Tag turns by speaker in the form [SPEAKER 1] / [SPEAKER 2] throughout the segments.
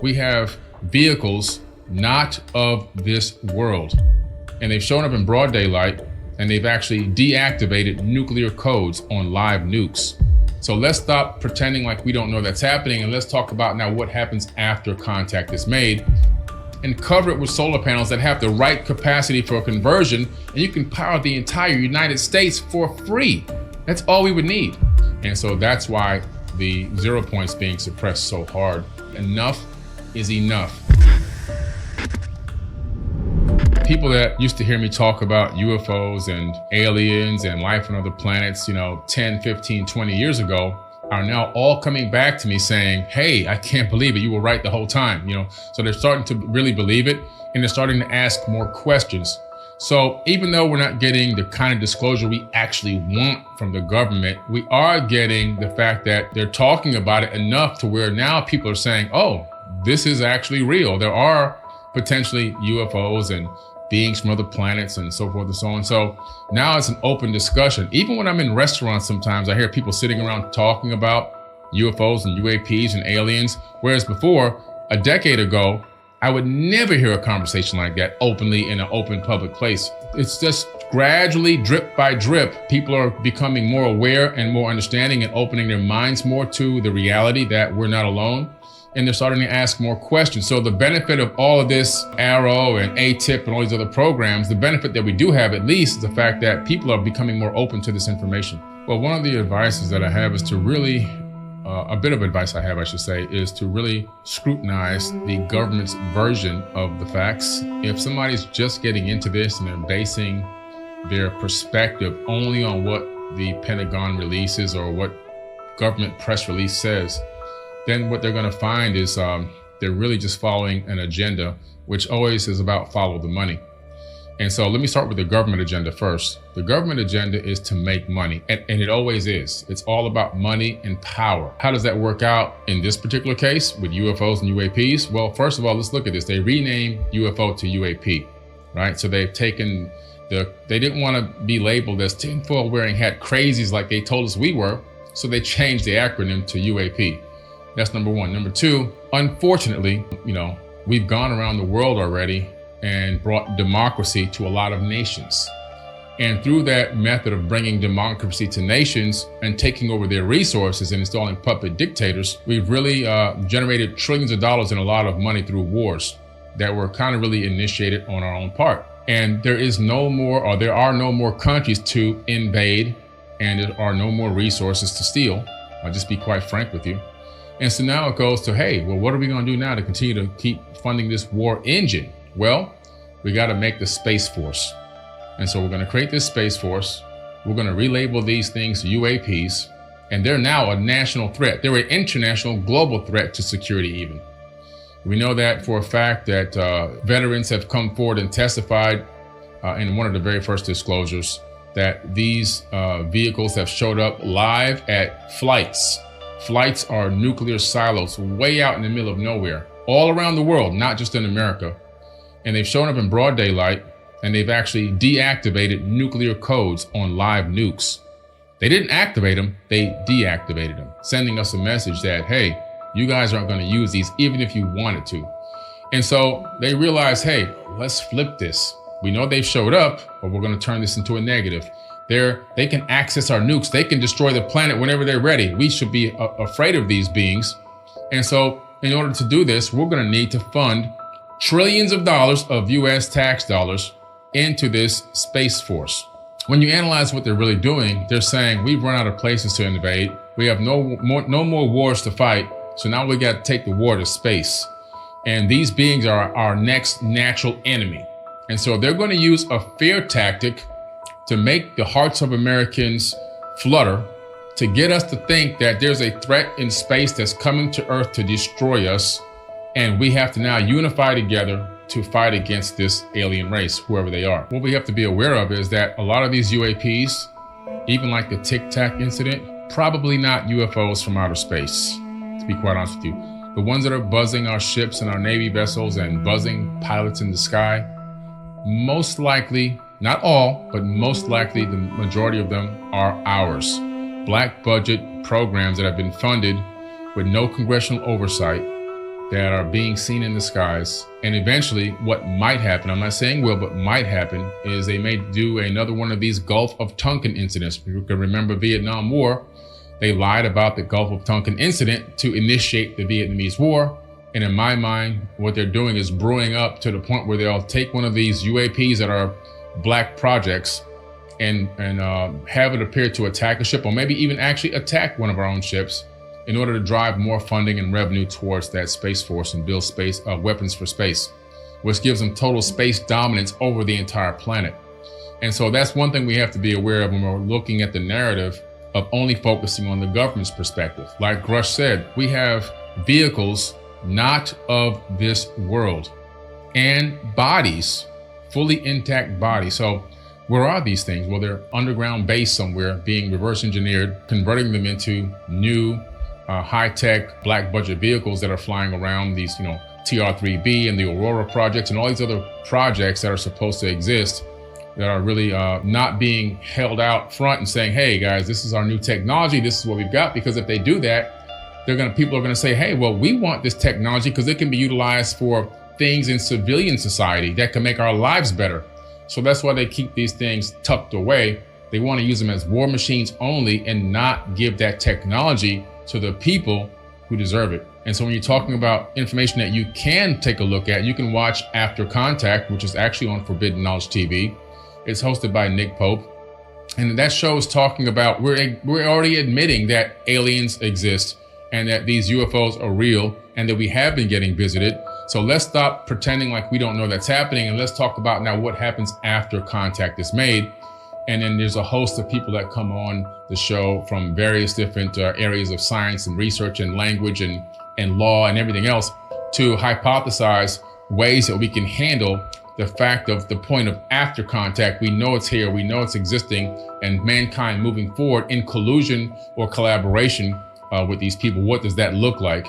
[SPEAKER 1] We have vehicles not of this world. And they've shown up in broad daylight, and they've actually deactivated nuclear codes on live nukes. So let's stop pretending like we don't know that's happening, and let's talk about now what happens after contact is made, and cover it with solar panels that have the right capacity for conversion, and you can power the entire United States for free. That's all we would need. And so that's why the 0 point's being suppressed so hard. Enough is enough. People that used to hear me talk about UFOs and aliens and life on other planets, 10, 15, 20 years ago, are now all coming back to me saying, hey, I can't believe it. You were right the whole time. So they're starting to really believe it, and they're starting to ask more questions. So even though we're not getting the kind of disclosure we actually want from the government, we are getting the fact that they're talking about it enough to where now people are saying, oh, this is actually real. There are potentially UFOs and beings from other planets and so forth and so on. So now it's an open discussion. Even when I'm in restaurants, sometimes I hear people sitting around talking about UFOs and UAPs and aliens, whereas before, a decade ago, I would never hear a conversation like that openly in an open public place. It's just gradually, drip by drip, people are becoming more aware and more understanding and opening their minds more to the reality that we're not alone. And they're starting to ask more questions. So the benefit of all of this Arrow and ATIP and all these other programs, the benefit that we do have at least is the fact that people are becoming more open to this information. Well, one of the advices that I have is to really, a bit of advice I have, I should say, is to really scrutinize the government's version of the facts. If somebody's just getting into this and they're basing their perspective only on what the Pentagon releases or what government press release says, then what they're going to find is they're really just following an agenda, which always is about follow the money. And so let me start with the government agenda first. The government agenda is to make money, and it always is. It's all about money and power. How does that work out in this particular case with UFOs and UAPs? Well, first of all, let's look at this. They renamed UFO to UAP, right? So they've taken they didn't want to be labeled as tinfoil wearing hat crazies like they told us we were, so they changed the acronym to UAP. That's number one. Number two, unfortunately, we've gone around the world already and brought democracy to a lot of nations. And through that method of bringing democracy to nations and taking over their resources and installing puppet dictators, we've really generated trillions of dollars and a lot of money through wars that were kind of really initiated on our own part. And there are no more countries to invade, and there are no more resources to steal. I'll just be quite frank with you. And so now it goes to, hey, well, what are we going to do now to continue to keep funding this war engine? Well, we got to make the Space Force. And so we're going to create this Space Force. We're going to relabel these things UAPs, and they're now a national threat. They're an international global threat to security even. We know that for a fact that veterans have come forward and testified in one of the very first disclosures that these vehicles have showed up live at flights. Flights are nuclear silos way out in the middle of nowhere, all around the world, not just in America. And they've shown up in broad daylight, and they've actually deactivated nuclear codes on live nukes. They didn't activate them, they deactivated them, sending us a message that, hey, you guys aren't going to use these even if you wanted to. And so they realized, hey, let's flip this. We know they've showed up, but we're going to turn this into a negative. They can access our nukes. They can destroy the planet whenever they're ready. We should be afraid of these beings. And so in order to do this, we're going to need to fund trillions of dollars of US tax dollars into this Space Force. When you analyze what they're really doing, they're saying we've run out of places to invade. We have no more wars to fight. So now we got to take the war to space. And these beings are our next natural enemy. And so they're going to use a fear tactic to make the hearts of Americans flutter, to get us to think that there's a threat in space that's coming to Earth to destroy us, and we have to now unify together to fight against this alien race, whoever they are. What we have to be aware of is that a lot of these UAPs, even like the Tic Tac incident, probably not UFOs from outer space, to be quite honest with you. The ones that are buzzing our ships and our Navy vessels and buzzing pilots in the sky, most likely, not all, but most likely the majority of them are ours. Black budget programs that have been funded with no congressional oversight that are being seen in the skies. And eventually what might happen, I'm not saying will, but might happen, is they may do another one of these Gulf of Tonkin incidents. You can remember Vietnam War. They lied about the Gulf of Tonkin incident to initiate the Vietnamese War. And in my mind, what they're doing is brewing up to the point where they'll take one of these UAPs that are black projects and have it appear to attack a ship, or maybe even actually attack one of our own ships, in order to drive more funding and revenue towards that Space Force and build space weapons for space, which gives them total space dominance over the entire planet. And so that's one thing we have to be aware of when we're looking at the narrative of only focusing on the government's perspective. Like Grush said, we have vehicles not of this world and bodies, fully intact bodies. So where are these things? Well, they're underground base somewhere, being reverse engineered, converting them into new high-tech black budget vehicles that are flying around, these, TR-3B and the Aurora projects and all these other projects that are supposed to exist, that are really not being held out front and saying, hey guys, this is our new technology, this is what we've got. Because if they do that, people are gonna say, hey, well, we want this technology because it can be utilized for things in civilian society that can make our lives better. So that's why they keep these things tucked away. They want to use them as war machines only and not give that technology to the people who deserve it. And so when you're talking about information that you can take a look at, you can watch After Contact, which is actually on Forbidden Knowledge TV. It's hosted by Nick Pope. And that show is talking about, we're already admitting that aliens exist and that these UFOs are real and that we have been getting visited. So let's stop pretending like we don't know that's happening, and let's talk about now what happens after contact is made. And then there's a host of people that come on the show from various different areas of science and research and language and law and everything else to hypothesize ways that we can handle the fact of the point of after contact. We know it's here, we know it's existing, and mankind moving forward in collusion or collaboration with these people. What does that look like?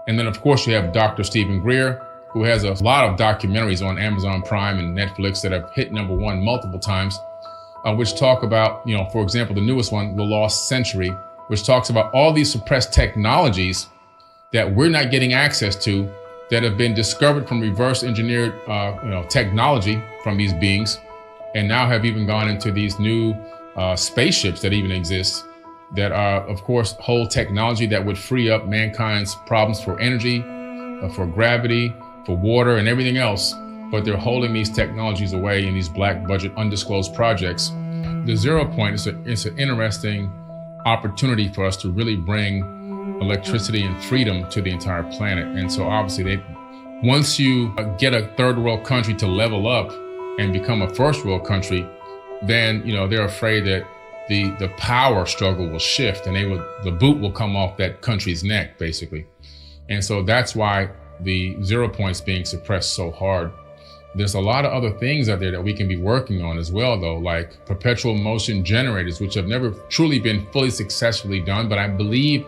[SPEAKER 1] And then of course you have Dr. Stephen Greer, who has a lot of documentaries on Amazon Prime and Netflix that have hit #1 multiple times, which talk about, for example, the newest one, The Lost Century, which talks about all these suppressed technologies that we're not getting access to, that have been discovered from reverse engineered technology from these beings, and now have even gone into these new spaceships that even exist, that are, of course, whole technology that would free up mankind's problems for energy, for gravity, for water and everything else. But they're holding these technologies away in these black budget undisclosed projects. The 0 point is an interesting opportunity for us to really bring electricity and freedom to the entire planet. And so obviously once you get a third world country to level up and become a first world country, then they're afraid that the power struggle will shift and the boot will come off that country's neck, basically. And so that's why the 0 point's being suppressed so hard. There's a lot of other things out there that we can be working on as well, though, like perpetual motion generators, which have never truly been fully successfully done, but I believe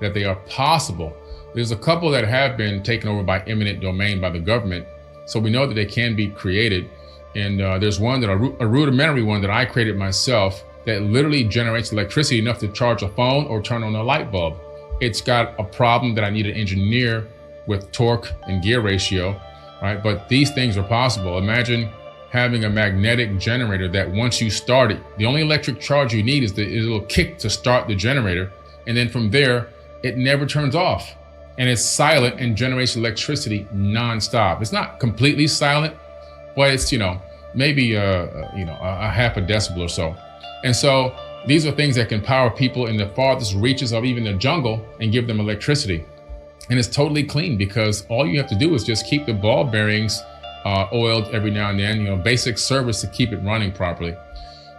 [SPEAKER 1] that they are possible. There's a couple that have been taken over by eminent domain by the government, so we know that they can be created. And there's one a rudimentary one that I created myself that literally generates electricity enough to charge a phone or turn on a light bulb. It's got a problem that I need to engineer with torque and gear ratio, right? But these things are possible. Imagine having a magnetic generator that once you start it, the only electric charge you need is the little kick to start the generator. And then from there, it never turns off. And it's silent and generates electricity nonstop. It's not completely silent, but it's, maybe a half a decibel or so. And so these are things that can power people in the farthest reaches of even the jungle and give them electricity. And it's totally clean because all you have to do is just keep the ball bearings oiled every now and then, basic service to keep it running properly.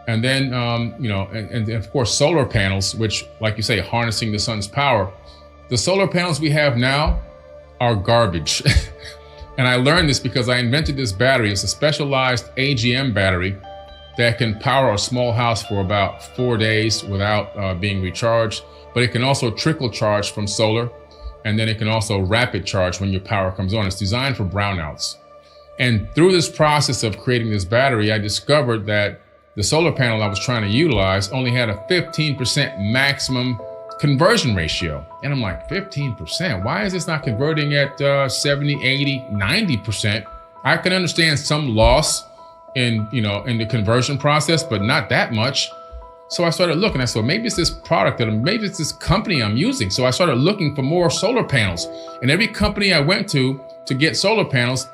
[SPEAKER 1] And then, and of course, solar panels, which, like you say, harnessing the sun's power. The solar panels we have now are garbage. And I learned this because I invented this battery. It's a specialized AGM battery that can power a small house for about 4 days without being recharged. But it can also trickle charge from solar. And then it can also rapid charge when your power comes on. It's designed for brownouts. And through this process of creating this battery, I discovered that the solar panel I was trying to utilize only had a 15% maximum conversion ratio. And I'm like, 15%? Why is this not converting at 70, 80, 90%? I can understand some loss in the conversion process, but not that much. So I started looking. I said, maybe it's this product maybe it's this company I'm using. So I started looking for more solar panels. And every company I went to get solar panels,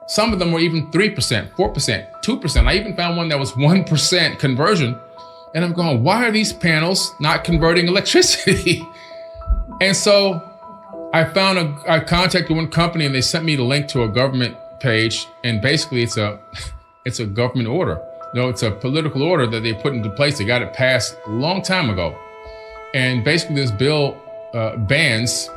[SPEAKER 1] some of them were even 3%, 4%, 2%. I even found one that was 1% conversion. And I'm going, why are these panels not converting electricity? And so I contacted one company and they sent me the link to a government page. And basically it's a government order. No, it's a political order that they put into place. They got it passed a long time ago. And basically this bill bans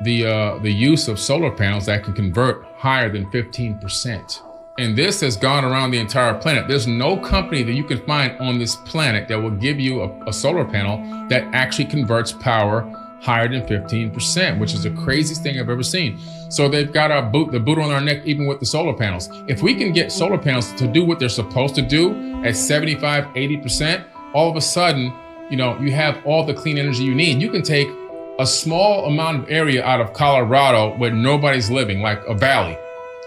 [SPEAKER 1] the use of solar panels that can convert higher than 15%. And this has gone around the entire planet. There's no company that you can find on this planet that will give you a solar panel that actually converts power higher than 15%, which is the craziest thing I've ever seen. So they've got the boot on our neck, even with the solar panels. If we can get solar panels to do what they're supposed to do at 75, 80%, all of a sudden, you have all the clean energy you need. You can take a small amount of area out of Colorado where nobody's living, like a valley,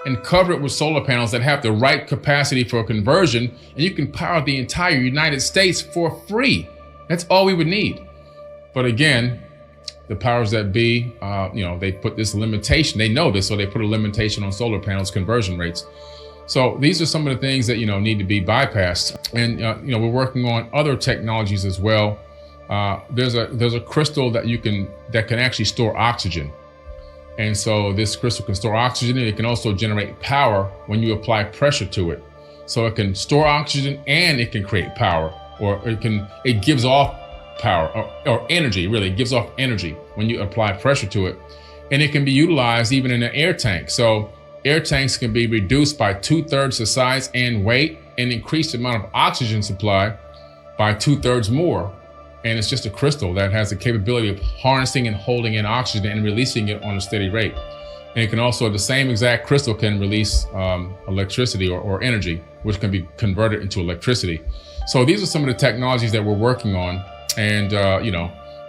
[SPEAKER 1] and cover it with solar panels that have the right capacity for conversion, and you can power the entire United States for free. That's all we would need. But again, the powers that be, they put this limitation. They know this, so they put a limitation on solar panels conversion rates. So these are some of the things that need to be bypassed. And we're working on other technologies as well. There's a crystal that can actually store oxygen. And so this crystal can store oxygen, and it can also generate power when you apply pressure to it. So it can store oxygen and it can create power, or it gives off power or energy. Really, it gives off energy when you apply pressure to it. And it can be utilized even in an air tank. So air tanks can be reduced by 2/3 the size and weight, and increase the amount of oxygen supply by 2/3 more. And it's just a crystal that has the capability of harnessing and holding in oxygen and releasing it on a steady rate. And it can also, the same exact crystal can release electricity or energy, which can be converted into electricity. So these are some of the technologies that we're working on, and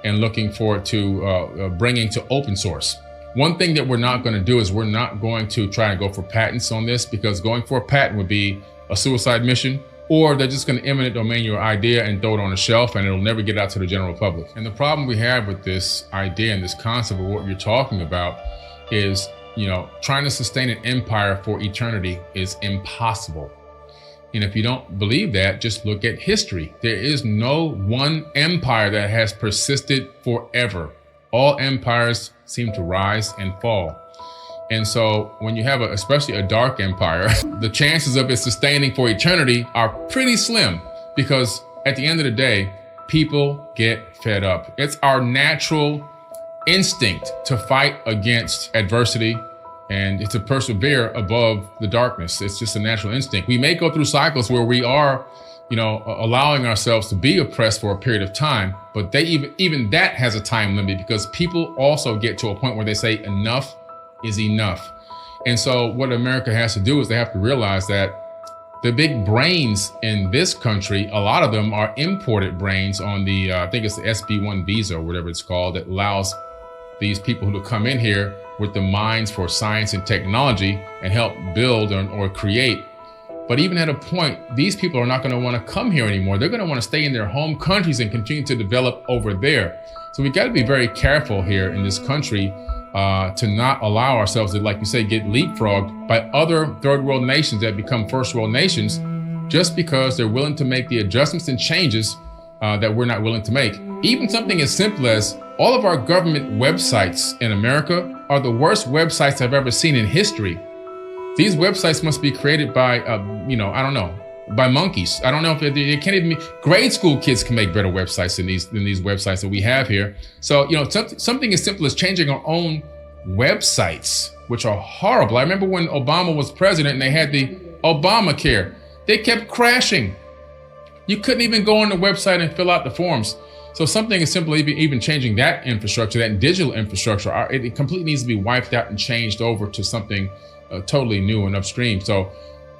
[SPEAKER 1] and looking forward to bringing to open source. One thing that we're not going to do is we're not going to try and go for patents on this, because going for a patent would be a suicide mission. Or they're just going to eminent domain your idea and throw it on a shelf, and it'll never get out to the general public. And the problem we have with this idea and this concept of what you're talking about is, trying to sustain an empire for eternity is impossible. And if you don't believe that, just look at history. There is no one empire that has persisted forever. All empires seem to rise and fall. And so when you have especially a dark empire, the chances of it sustaining for eternity are pretty slim, because at the end of the day, people get fed up. It's our natural instinct to fight against adversity and to persevere above the darkness. It's just a natural instinct. We may go through cycles where we are, allowing ourselves to be oppressed for a period of time, but even that has a time limit, because people also get to a point where they say enough is enough. And so what America has to do is they have to realize that the big brains in this country, a lot of them are imported brains on the, I think it's the SB1 visa or whatever it's called, that allows these people who come in here with the minds for science and technology and help build or create. But even at a point, these people are not going to want to come here anymore. They're going to want to stay in their home countries and continue to develop over there. So we got to be very careful here in this country to not allow ourselves to, like you say, get leapfrogged by other third world nations that become first world nations, just because they're willing to make the adjustments and changes that we're not willing to make. Even something as simple as all of our government websites in America are the worst websites I've ever seen in history. These websites must be created by, I don't know, by monkeys. I don't know if they can't even be. Grade school kids can make better websites than these websites that we have here. So, something as simple as changing our own websites, which are horrible. I remember when Obama was president and they had the Obamacare. They kept crashing. You couldn't even go on the website and fill out the forms. So something as simple as even changing that infrastructure, that digital infrastructure, it completely needs to be wiped out and changed over to something totally new and upstream. So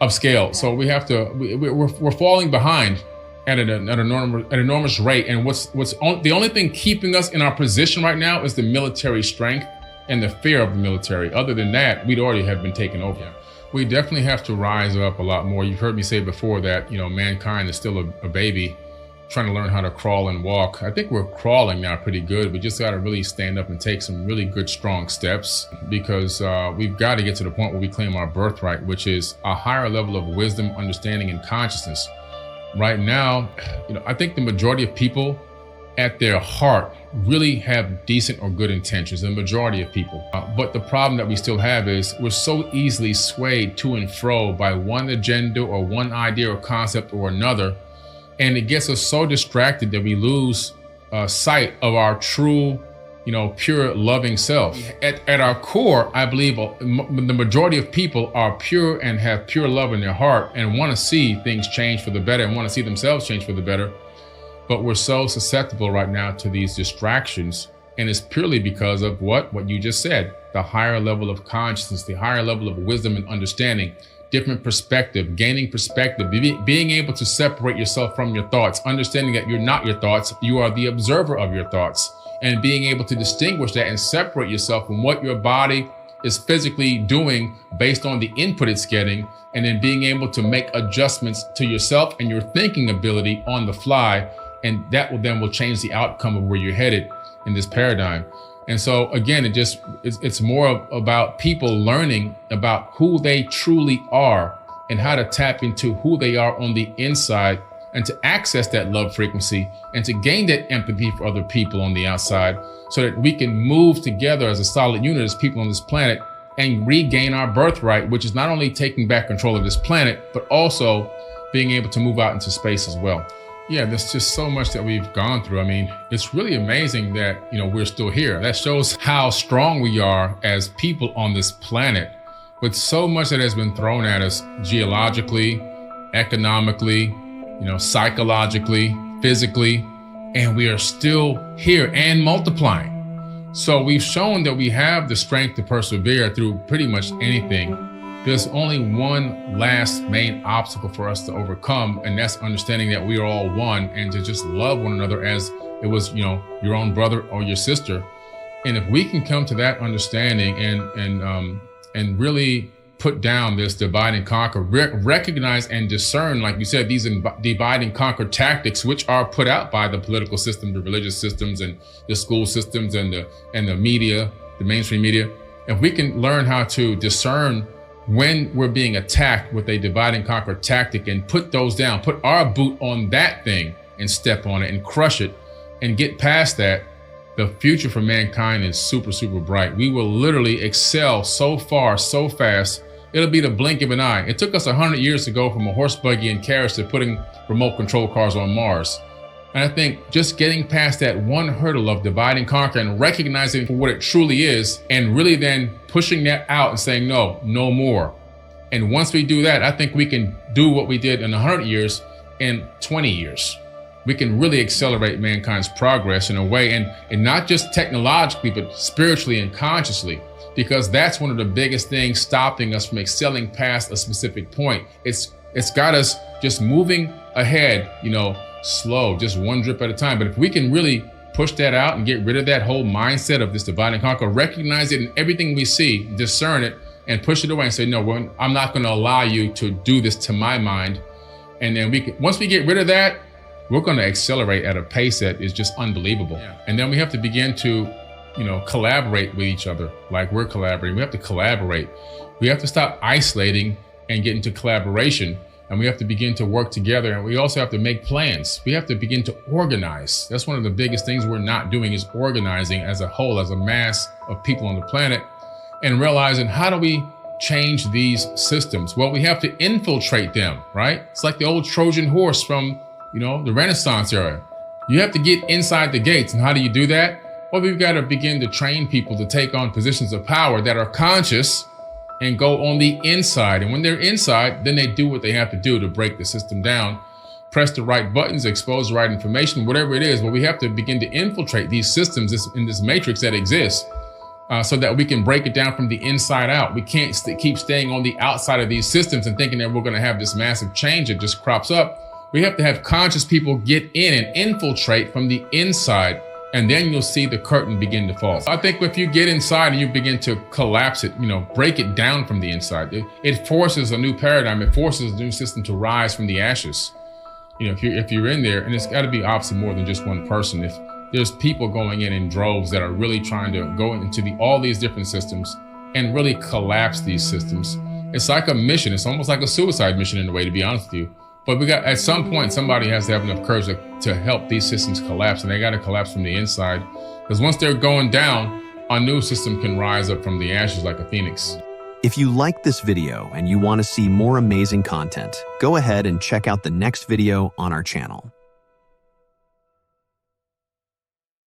[SPEAKER 1] upscale. So we have to, we're falling behind at an enormous rate. And the only thing keeping us in our position right now is the military strength and the fear of the military. Other than that, we'd already have been taken over. Yeah. We definitely have to rise up a lot more. You've heard me say before that, mankind is still a baby trying to learn how to crawl and walk. I think we're crawling now pretty good. We just got to really stand up and take some really good, strong steps, because we've got to get to the point where we claim our birthright, which is a higher level of wisdom, understanding, and consciousness. Right now, I think the majority of people at their heart really have decent or good intentions, the majority of people. But the problem that we still have is we're so easily swayed to and fro by one agenda or one idea or concept or another. And it gets us so distracted that we lose sight of our true, pure loving self. At our core, I believe the majority of people are pure and have pure love in their heart and want to see things change for the better and want to see themselves change for the better. But we're so susceptible right now to these distractions. And it's purely because of what you just said, the higher level of consciousness, the higher level of wisdom and understanding, different perspective, gaining perspective, being able to separate yourself from your thoughts, understanding that you're not your thoughts, you are the observer of your thoughts, and being able to distinguish that and separate yourself from what your body is physically doing based on the input it's getting, and then being able to make adjustments to yourself and your thinking ability on the fly. And that will change the outcome of where you're headed in this paradigm. And so again, it's more about people learning about who they truly are and how to tap into who they are on the inside, and to access that love frequency and to gain that empathy for other people on the outside, so that we can move together as a solid unit, as people on this planet, and regain our birthright, which is not only taking back control of this planet, but also being able to move out into space as well. Yeah, there's just so much that we've gone through. I mean, it's really amazing that, we're still here. That shows how strong we are as people on this planet, with so much that has been thrown at us geologically, economically, psychologically, physically, and we are still here and multiplying. So we've shown that we have the strength to persevere through pretty much anything. There's only one last main obstacle for us to overcome, and that's understanding that we are all one, and to just love one another as it was, your own brother or your sister. And if we can come to that understanding and really put down this divide and conquer, recognize and discern, like you said, these divide and conquer tactics, which are put out by the political system, the religious systems, and the school systems, and the media, the mainstream media. If we can learn how to discern when we're being attacked with a divide and conquer tactic, and put those down, put our boot on that thing and step on it and crush it and get past that, the future for mankind is super, super bright. We will literally excel so far, so fast. It'll be the blink of an eye. It took us 100 years to go from a horse buggy and carriage to putting remote control cars on Mars. And I think just getting past that one hurdle of divide and conquer and recognizing for what it truly is, and really then pushing that out and saying, no more. And once we do that, I think we can do what we did in 100 years in 20 years. We can really accelerate mankind's progress in a way, and not just technologically, but spiritually and consciously, because that's one of the biggest things stopping us from excelling past a specific point. It's got us just moving ahead, slow, just one drip at a time. But if we can really push that out and get rid of that whole mindset of this divide and conquer, recognize it in everything we see, discern it, and push it away and say, no, I'm not going to allow you to do this to my mind. And then once we get rid of that, we're going to accelerate at a pace that is just unbelievable. Yeah. And then we have to begin to, collaborate with each other like we're collaborating. We have to collaborate. We have to stop isolating and get into collaboration. And we have to begin to work together. And we also have to make plans. We have to begin to organize. That's one of the biggest things we're not doing, is organizing as a whole, as a mass of people on the planet, and realizing, how do we change these systems? Well, we have to infiltrate them, right? It's like the old Trojan horse from, the Renaissance era. You have to get inside the gates. And how do you do that? Well, we've got to begin to train people to take on positions of power that are conscious and go on the inside. And when they're inside, then they do what they have to do to break the system down, press the right buttons, expose the right information, whatever it is. But we have to begin to infiltrate these systems in this matrix that exists, so that we can break it down from the inside out. We can't keep staying on the outside of these systems and thinking that we're going to have this massive change that just crops up. We have to have conscious people get in and infiltrate from the inside, and then you'll see the curtain begin to fall. I think if you get inside and you begin to collapse it, break it down from the inside, it forces a new paradigm. It forces a new system to rise from the ashes. If you're in there, and it's got to be obviously more than just one person. If there's people going in droves that are really trying to go into all these different systems and really collapse these systems, it's like a mission. It's almost like a suicide mission in a way, to be honest with you. But at some point, somebody has to have enough courage to help these systems collapse, and they got to collapse from the inside. Because once they're going down, a new system can rise up from the ashes like a phoenix.
[SPEAKER 2] If you like this video and you want to see more amazing content, go ahead and check out the next video on our channel.